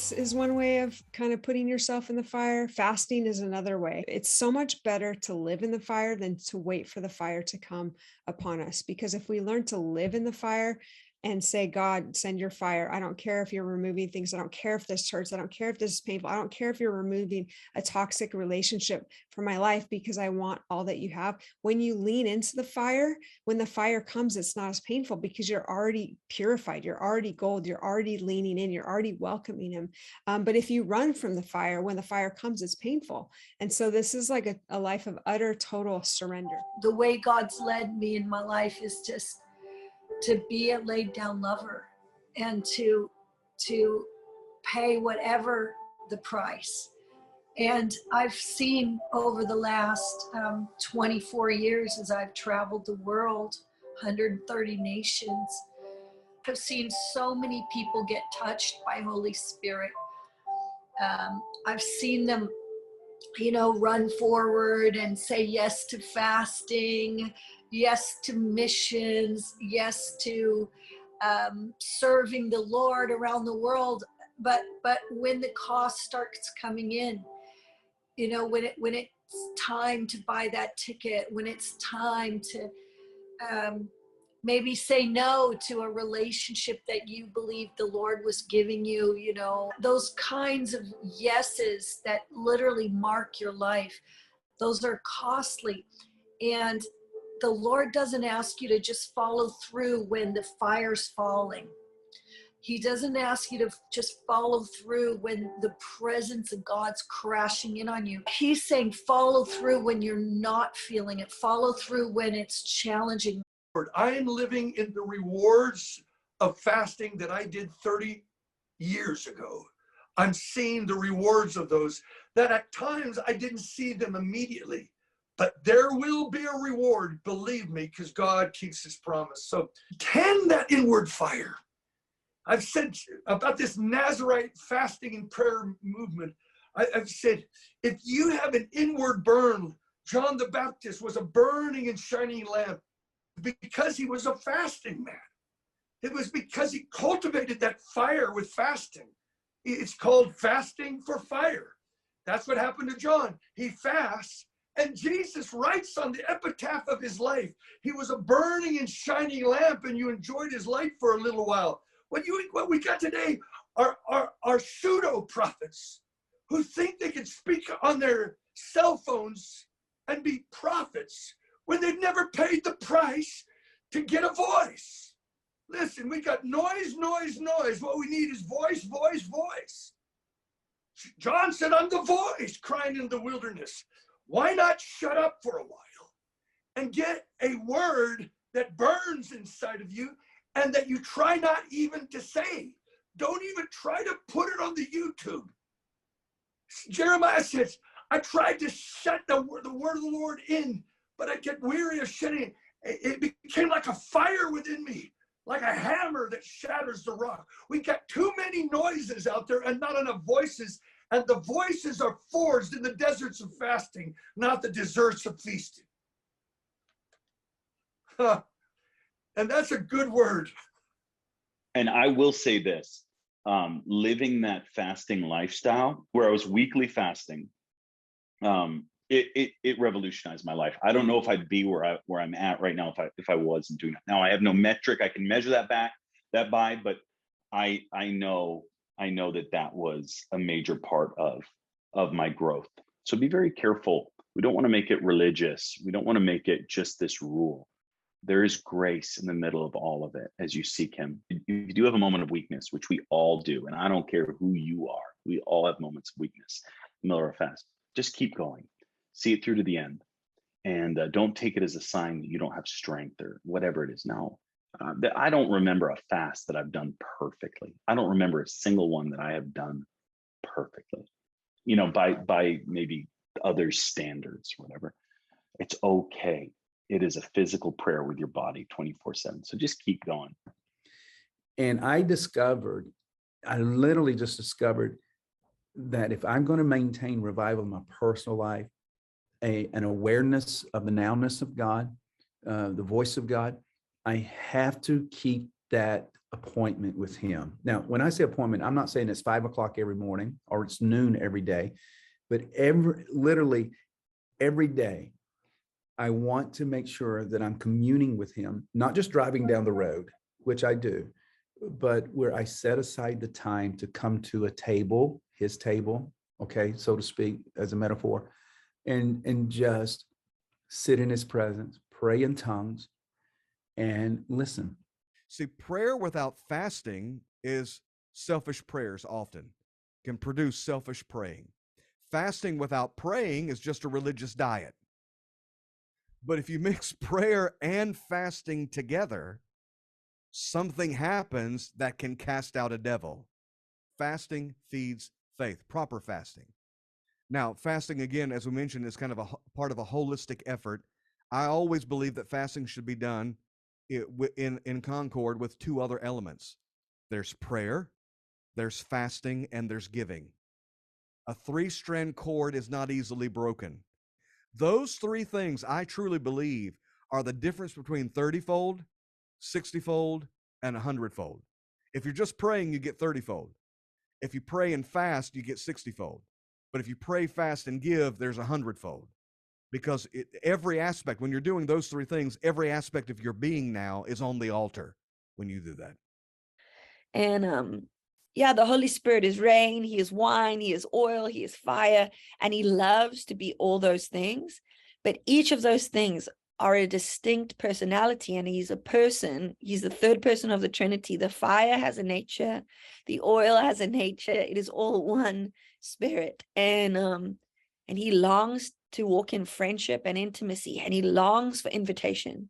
Silence is one way of kind of putting yourself in the fire. Fasting is another way. It's so much better to live in the fire than to wait for the fire to come upon us. Because if we learn to live in the fire and say, God, send your fire. I don't care if you're removing things. I don't care if this hurts. I don't care if this is painful. I don't care if you're removing a toxic relationship from my life, because I want all that you have. When you lean into the fire, when the fire comes, it's not as painful because you're already purified. You're already gold. You're already leaning in. You're already welcoming him. But if you run from the fire, when the fire comes, it's painful. And so this is like a life of utter, total surrender. The way God's led me in my life is just to be a laid down lover and to pay whatever the price. And I've seen over the last 24 years, as I've traveled the world, 130 nations, I've seen so many people get touched by Holy Spirit. I've seen them, run forward and say yes to fasting, yes to missions, yes to serving the Lord around the world. But when the cost starts coming in, when it's time to buy that ticket, when it's time to maybe say no to a relationship that you believe the Lord was giving you, those kinds of yeses that literally mark your life, those are costly. And the Lord doesn't ask you to just follow through when the fire's falling. He doesn't ask you to just follow through when the presence of God's crashing in on you. He's saying follow through when you're not feeling it. Follow through when it's challenging. I am living in the rewards of fasting that I did 30 years ago. I'm seeing the rewards of those that at times I didn't see them immediately, but there will be a reward, believe me, because God keeps his promise. So tend that inward fire. I've said about this Nazarite fasting and prayer movement, I've said, if you have an inward burn, John the Baptist was a burning and shining lamp because he was a fasting man. It was because he cultivated that fire with fasting. It's called fasting for fire. That's what happened to John. He fasts, and Jesus writes on the epitaph of his life, he was a burning and shining lamp, and you enjoyed his light for a little while. What we got today are pseudo prophets who think they can speak on their cell phones and be prophets when they've never paid the price to get a voice. Listen, we got noise, noise, noise. What we need is voice, voice, voice. John said, I'm the voice crying in the wilderness. Why not shut up for a while and get a word that burns inside of you and that you try not even to say? Don't even try to put it on the YouTube. Jeremiah says, I tried to shut the word of the Lord in, but I get weary of shutting it. It became like a fire within me, like a hammer that shatters the rock. We got too many noises out there and not enough voices. And the voices are forged in the deserts of fasting, not the deserts of feasting. Huh. And that's a good word. And I will say this, living that fasting lifestyle where I was weekly fasting, it revolutionized my life. I don't know if I'd be where I'm at right now if I wasn't doing it. Now I have no metric I can measure that by, but I know that was a major part of my growth. So be very careful. We don't want to make it religious. We don't want to make it just this rule. There is grace in the middle of all of it as you seek him. You do have a moment of weakness, which we all do. And I don't care who you are. We all have moments of weakness in the middle of our fast. Just keep going. See it through to the end. And don't take it as a sign that you don't have strength or whatever it is. No, I don't remember a fast that I've done perfectly. I don't remember a single one that I have done perfectly, by maybe others' standards, whatever. It's okay. It is a physical prayer with your body 24/7. So just keep going. And I literally just discovered that if I'm going to maintain revival in my personal life, an awareness of the nowness of God, the voice of God, I have to keep that appointment with him. Now, when I say appointment, I'm not saying it's 5 o'clock every morning or it's noon every day, but literally every day, I want to make sure that I'm communing with him, not just driving down the road, which I do, but where I set aside the time to come to a table, his table, okay, so to speak, as a metaphor, and just sit in his presence, pray in tongues, and listen. See, prayer without fasting is selfish prayers often, can produce selfish praying. Fasting without praying is just a religious diet. But if you mix prayer and fasting together, something happens that can cast out a devil. Fasting feeds faith, proper fasting. Now, fasting, again, as we mentioned, is kind of a part of a holistic effort. I always believe that fasting should be done in concord with two other elements. There's prayer, there's fasting, and there's giving. A three-strand cord is not easily broken. Those three things, I truly believe, are the difference between 30-fold, 60-fold, and 100-fold. If you're just praying, you get 30-fold. If you pray and fast, you get 60-fold. But if you pray, fast, and give, there's 100-fold. Because every aspect, when you're doing those three things, every aspect of your being now is on the altar when you do that. And yeah, the Holy Spirit is rain, he is wine, he is oil, he is fire, and he loves to be all those things. But each of those things are a distinct personality, and he's a person. He's the third person of the Trinity. The fire has a nature, the oil has a nature. It is all one spirit. And he longs to walk in friendship and intimacy, and he longs for invitation.